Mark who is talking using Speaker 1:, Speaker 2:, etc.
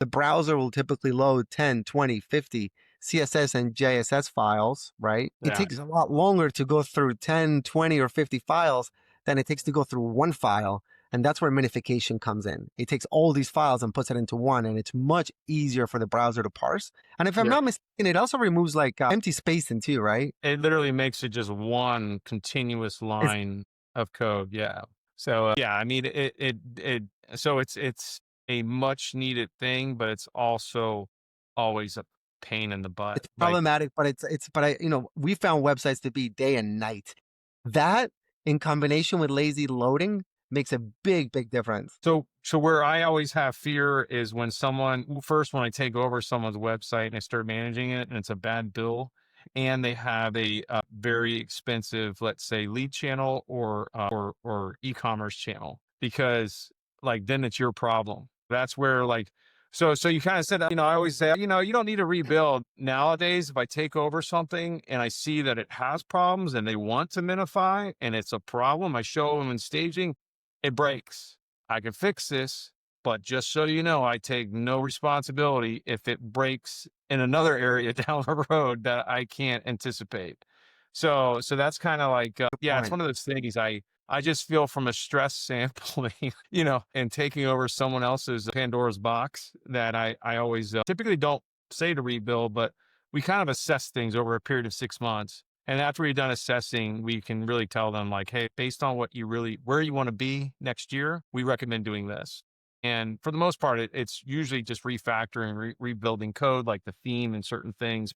Speaker 1: the browser will typically load 10, 20, 50 CSS and JSS files, right? It
Speaker 2: Yeah.
Speaker 1: takes a lot longer to go through 10, 20, or 50 files than it takes to go through one file. And that's where minification comes in. It takes all these files and puts it into one, and it's much easier for the browser to parse. And if I'm
Speaker 2: Yeah.
Speaker 1: not mistaken, it also removes like empty spacing too, right?
Speaker 2: It literally makes it just one continuous
Speaker 1: It's
Speaker 2: line of code. Yeah. So yeah, I mean so it's a much needed thing, but it's also always a pain in the butt.
Speaker 1: it's
Speaker 2: Like
Speaker 1: problematic, but we found websites to be day and night. That in combination with lazy loading makes a big, big difference.
Speaker 2: so where I always have fear is when first when I take over someone's website and I start managing it and it's a bad bill and they have a very expensive, let's say, lead channel or e-commerce channel, because like then it's your problem. That's where like so you kind of said, I always say, you don't need to rebuild nowadays. If I take over something and I see that it has problems and they want to minify and it's a problem, I show them in staging, it breaks. I can fix this, but just so you know, I take no responsibility if it breaks in another area down the road that I can't anticipate. So that's kind of like,
Speaker 1: Good
Speaker 2: yeah, it's
Speaker 1: point.
Speaker 2: one of those things. I just feel from a stress sampling, and taking over someone else's Pandora's box, that I always typically don't say to rebuild, but we kind of assess things over a period of 6 months. And after we've done assessing, we can really tell them like, hey, based on where you want to be next year, we recommend doing this. And for the most part, it's usually just refactoring, rebuilding code, like the theme and certain things.